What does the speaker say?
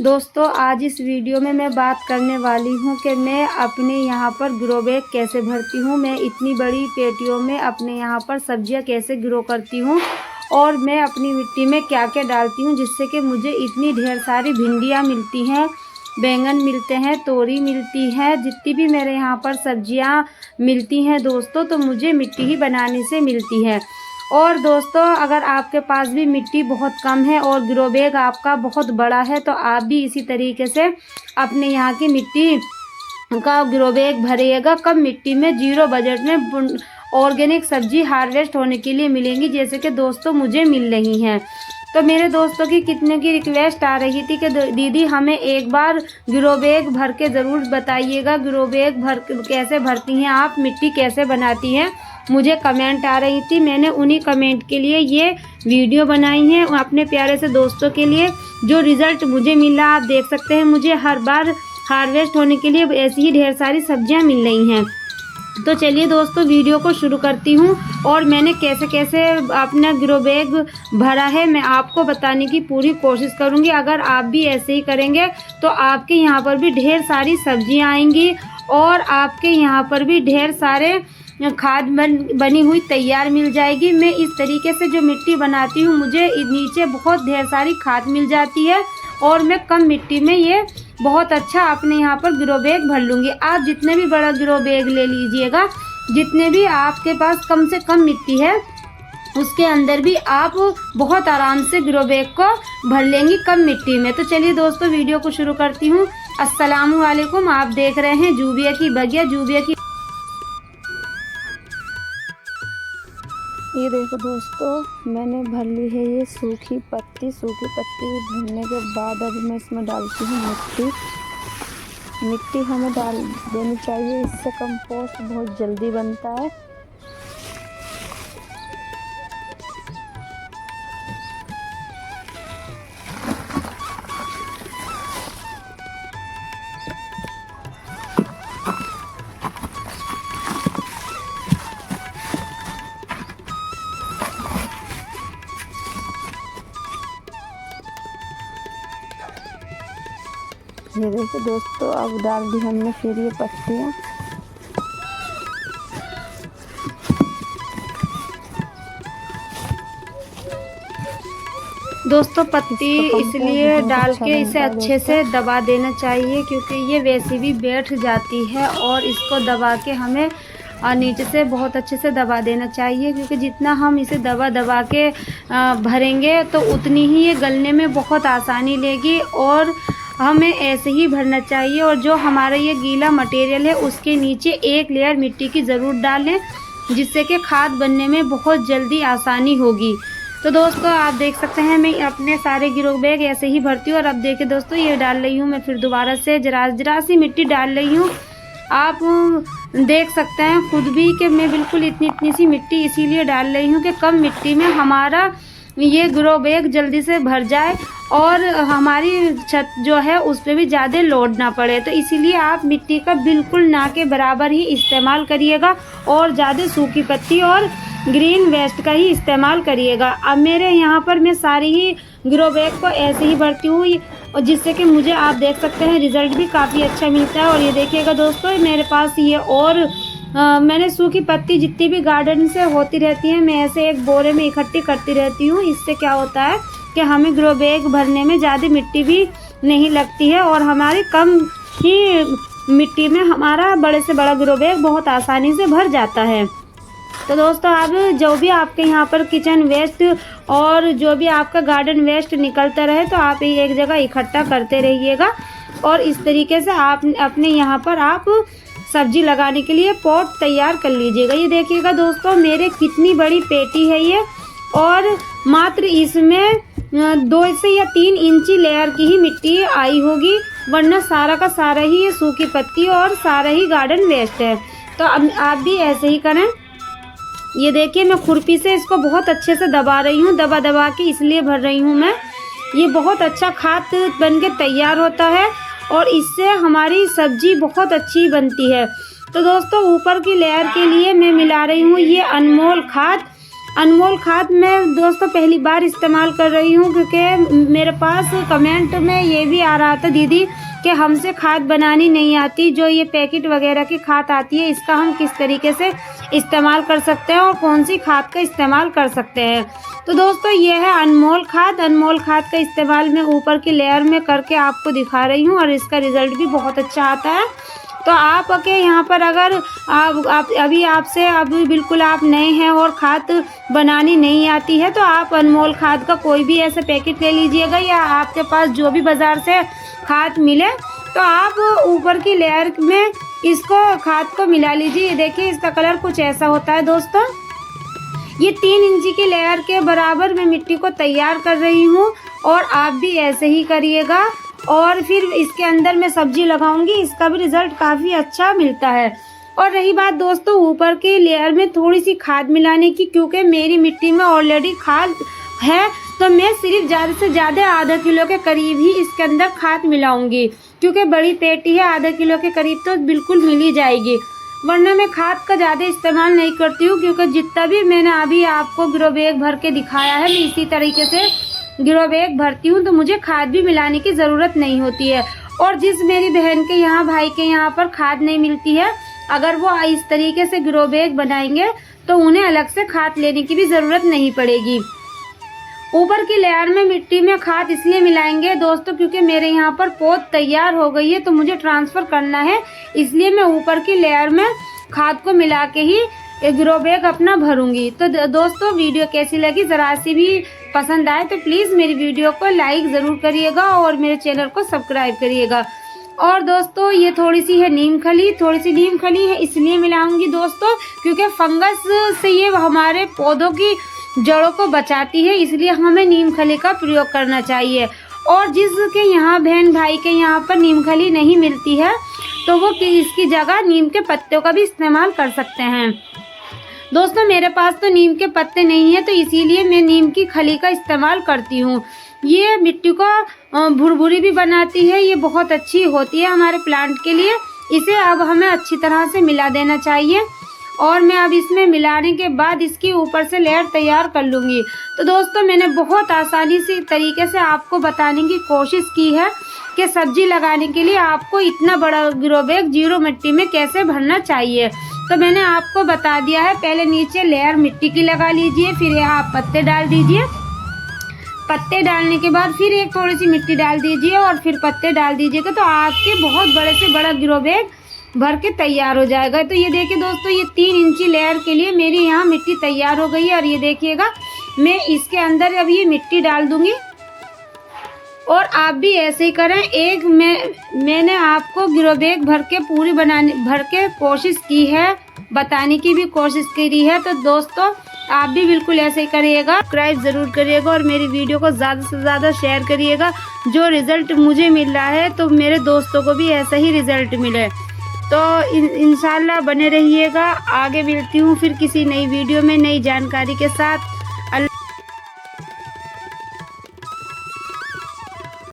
दोस्तों आज इस वीडियो में मैं बात करने वाली हूँ कि मैं अपने यहाँ पर ग्रो बैग कैसे भरती हूँ। मैं इतनी बड़ी पेटियों में अपने यहाँ पर सब्जियाँ कैसे ग्रो करती हूँ और मैं अपनी मिट्टी में क्या क्या डालती हूँ जिससे कि मुझे इतनी ढेर सारी भिंडियाँ मिलती हैं, बैंगन मिलते हैं, तोरी मिलती है, जितनी भी मेरे यहाँ पर सब्जियाँ मिलती हैं दोस्तों, तो मुझे मिट्टी ही बनाने से मिलती है। और दोस्तों अगर आपके पास भी मिट्टी बहुत कम है और ग्रो बैग आपका बहुत बड़ा है तो आप भी इसी तरीके से अपने यहाँ की मिट्टी का ग्रो बैग भरिएगा। कम मिट्टी में 0 बजट में ऑर्गेनिक सब्जी हार्वेस्ट होने के लिए मिलेंगी, जैसे कि दोस्तों मुझे मिल रही हैं। तो मेरे दोस्तों की कितने की रिक्वेस्ट आ रही थी कि दीदी हमें एक बार ग्रो बैग भर के ज़रूर बताइएगा, ग्रो बैग कैसे भरती हैं आप, मिट्टी कैसे बनाती हैं। मुझे कमेंट आ रही थी, मैंने उन्हीं कमेंट के लिए ये वीडियो बनाई है अपने प्यारे से दोस्तों के लिए। जो रिज़ल्ट मुझे मिला आप देख सकते हैं, मुझे हर बार हार्वेस्ट होने के लिए ऐसी ही ढेर सारी सब्जियां मिल रही हैं। तो चलिए दोस्तों वीडियो को शुरू करती हूँ और मैंने कैसे कैसे अपना ग्रो बैग भरा है मैं आपको बताने की पूरी कोशिश करूँगी। अगर आप भी ऐसे ही करेंगे तो आपके यहाँ पर भी ढेर सारी सब्जियाँ आएंगी और आपके यहाँ पर भी ढेर सारे खाद बनी हुई तैयार मिल जाएगी। मैं इस तरीके से जो मिट्टी बनाती हूँ मुझे नीचे बहुत ढेर सारी खाद मिल जाती है और मैं कम मिट्टी में ये बहुत अच्छा अपने यहाँ पर ग्रो बैग भर लूँगी। आप जितने भी बड़ा ग्रो बैग ले लीजिएगा, जितने भी आपके पास कम से कम मिट्टी है उसके अंदर भी आप बहुत आराम से ग्रो बैग को भर लेंगी कम मिट्टी में। तो चलिए दोस्तों वीडियो को शुरू करती हूँ। अस्सलामु अलैकुम, आप देख रहे हैं जूबिया की बगिया। जूबिया की ये देखो दोस्तों मैंने भर ली है ये सूखी पत्ती भरने के बाद अब मैं इसमें डालती हूँ मिट्टी हमें डाल देनी चाहिए, इससे कंपोस्ट बहुत जल्दी बनता है। ये देखो दोस्तों अब डाल दी हमने फिर ये पत्तियाँ। दोस्तों पत्ती इसलिए डाल के इसे अच्छे से दबा देना चाहिए क्योंकि ये वैसे भी बैठ जाती है और इसको दबा के हमें नीचे से बहुत अच्छे से दबा देना चाहिए, क्योंकि जितना हम इसे दबा के भरेंगे तो उतनी ही ये गलने में बहुत आसानी लेगी और हमें ऐसे ही भरना चाहिए। और जो हमारा ये गीला मटेरियल है उसके नीचे एक लेयर मिट्टी की ज़रूर डालें, जिससे कि खाद बनने में बहुत जल्दी आसानी होगी। तो दोस्तों आप देख सकते हैं मैं अपने सारे ग्रो बैग ऐसे ही भरती हूँ। और अब देखिए दोस्तों ये डाल रही हूँ मैं फिर दोबारा से जरा सी मिट्टी डाल रही हूँ। आप देख सकते हैं खुद भी कि मैं बिल्कुल इतनी सी मिट्टी इसीलिए डाल रही हूँ कि कम मिट्टी में हमारा ये ग्रो बैग जल्दी से भर जाए और हमारी छत जो है उस पर भी ज़्यादा लोड ना पड़े। तो इसीलिए आप मिट्टी का बिल्कुल ना के बराबर ही इस्तेमाल करिएगा और ज़्यादा सूखी पत्ती और ग्रीन वेस्ट का ही इस्तेमाल करिएगा। अब मेरे यहाँ पर मैं सारी ही ग्रो बैग को ऐसे ही भरती हूँ और जिससे कि मुझे आप देख सकते हैं रिज़ल्ट भी काफ़ी अच्छा मिलता है। और ये देखिएगा दोस्तों मेरे पास ये और मैंने सूखी पत्ती जितनी भी गार्डन से होती रहती है मैं ऐसे एक बोरे में इकट्ठी करती रहती हूँ। इससे क्या होता है कि हमें ग्रो बैग भरने में ज़्यादा मिट्टी भी नहीं लगती है और हमारी कम ही मिट्टी में हमारा बड़े से बड़ा ग्रो बैग बहुत आसानी से भर जाता है। तो दोस्तों अब जो भी आपके यहाँ पर किचन वेस्ट और जो भी आपका गार्डन वेस्ट निकलता रहे तो आप एक जगह इकट्ठा करते रहिएगा और इस तरीके से आप अपने यहाँ पर आप सब्जी लगाने के लिए पॉट तैयार कर लीजिएगा। ये देखिएगा दोस्तों मेरे कितनी बड़ी पेटी है ये और मात्र इसमें 2 से या 3 इंची लेयर की ही मिट्टी आई होगी, वरना सारा का सारा ही ये सूखी पत्ती और सारा ही गार्डन वेस्ट है। तो अब आप भी ऐसे ही करें। ये देखिए मैं खुरपी से इसको बहुत अच्छे से दबा रही हूँ, दबा के इसलिए भर रही हूँ मैं। ये बहुत अच्छा खाद बन के तैयार होता है और इससे हमारी सब्जी बहुत अच्छी बनती है। तो दोस्तों ऊपर की लेयर के लिए मैं मिला रही हूँ ये अनमोल खाद। अनमोल खाद मैं दोस्तों पहली बार इस्तेमाल कर रही हूँ, क्योंकि मेरे पास कमेंट में ये भी आ रहा था दीदी कि हमसे खाद बनानी नहीं आती, जो ये पैकेट वगैरह की खाद आती है इसका हम किस तरीके से इस्तेमाल कर सकते हैं और कौन सी खाद का इस्तेमाल कर सकते हैं। तो दोस्तों ये है अनमोल खाद। अनमोल खाद का इस्तेमाल मैं ऊपर की लेयर में करके आपको दिखा रही हूँ और इसका रिज़ल्ट भी बहुत अच्छा आता है। तो आप के यहाँ पर अगर आप अभी बिल्कुल आप नए हैं और खाद बनानी नहीं आती है, तो आप अनमोल खाद का कोई भी ऐसा पैकेट ले लीजिएगा, या आपके पास जो भी बाज़ार से खाद मिले तो आप ऊपर की लेयर में इसको खाद को मिला लीजिए। देखिए इसका कलर कुछ ऐसा होता है दोस्तों। ये 3 इंची की लेयर के बराबर मैं मिट्टी को तैयार कर रही हूँ और आप भी ऐसे ही करिएगा। और फिर इसके अंदर मैं सब्जी लगाऊंगी, इसका भी रिज़ल्ट काफ़ी अच्छा मिलता है। और रही बात दोस्तों ऊपर की लेयर में थोड़ी सी खाद मिलाने की, क्योंकि मेरी मिट्टी में ऑलरेडी खाद है, तो मैं सिर्फ ज़्यादा से ज़्यादा आधा किलो के करीब ही इसके अंदर खाद मिलाऊंगी, क्योंकि बड़ी पेटी है, आधा किलो के करीब तो बिल्कुल मिल ही जाएगी। वरना मैं खाद का ज़्यादा इस्तेमाल नहीं करती हूँ, क्योंकि जितना भी मैंने अभी आपको ग्रो बैग भर के दिखाया है, मैं इसी तरीके से ग्रो बैग भरती हूँ, तो मुझे खाद भी मिलाने की ज़रूरत नहीं होती है। और जिस मेरी बहन के यहाँ, भाई के यहाँ पर खाद नहीं मिलती है, अगर वो इस तरीके से ग्रो बैग बनाएंगे तो उन्हें अलग से खाद लेने की भी ज़रूरत नहीं पड़ेगी। ऊपर की लेयर में मिट्टी में खाद इसलिए मिलाएंगे दोस्तों क्योंकि मेरे यहाँ पर पौध तैयार हो गई है, तो मुझे ट्रांसफ़र करना है, इसलिए मैं ऊपर की लेयर में खाद को मिला के ही ग्रो बैग अपना भरूंगी। तो दोस्तों वीडियो कैसी लगी, ज़रा सी भी पसंद आए तो प्लीज़ मेरी वीडियो को लाइक ज़रूर करिएगा और मेरे चैनल को सब्सक्राइब करिएगा। और दोस्तों ये थोड़ी सी है नीम खली है इसलिए मिलाऊंगी दोस्तों, क्योंकि फंगस से ये हमारे पौधों की जड़ों को बचाती है, इसलिए हमें नीम खली का प्रयोग करना चाहिए। और जिसके यहाँ बहन भाई के यहाँ पर नीम खली नहीं मिलती है, तो वो इसकी जगह नीम के पत्तों का भी इस्तेमाल कर सकते हैं। दोस्तों मेरे पास तो नीम के पत्ते नहीं है, तो इसीलिए मैं नीम की खली का इस्तेमाल करती हूँ। ये मिट्टी को भुरभुरी भी बनाती है, ये बहुत अच्छी होती है हमारे प्लांट के लिए। इसे अब हमें अच्छी तरह से मिला देना चाहिए और मैं अब इसमें मिलाने के बाद इसकी ऊपर से लेयर तैयार कर लूँगी। तो दोस्तों मैंने बहुत आसानी से तरीके से आपको बताने की कोशिश की है कि सब्जी लगाने के लिए आपको इतना बड़ा ग्रो बैग 0 मिट्टी में कैसे भरना चाहिए। तो मैंने आपको बता दिया है, पहले नीचे लेयर मिट्टी की लगा लीजिए, फिर यहाँ आप पत्ते डाल दीजिए, पत्ते डालने के बाद फिर एक थोड़ी सी मिट्टी डाल दीजिए और फिर पत्ते डाल दीजिएगा, तो आपके बहुत बड़े से बड़ा ग्रो बैग भर के तैयार हो जाएगा। तो ये देखिए दोस्तों, ये 3 इंची लेयर के लिए मेरी यहाँ मिट्टी तैयार हो गई है। और ये देखिएगा मैं इसके अंदर अब ये मिट्टी डाल दूँगी और आप भी ऐसे ही करें। मैंने आपको ग्रो बैग भर के कोशिश की है, बताने की भी कोशिश करी है। तो दोस्तों आप भी बिल्कुल ऐसे ही करिएगा, सब्सक्राइब ज़रूर करिएगा और मेरी वीडियो को ज़्यादा से ज़्यादा शेयर करिएगा। जो रिज़ल्ट मुझे मिल रहा है तो मेरे दोस्तों को भी ऐसा ही रिज़ल्ट मिले। तो इंशाल्लाह बने रहिएगा। आगे मिलती हूँ फिर किसी नई वीडियो में नई जानकारी के साथ।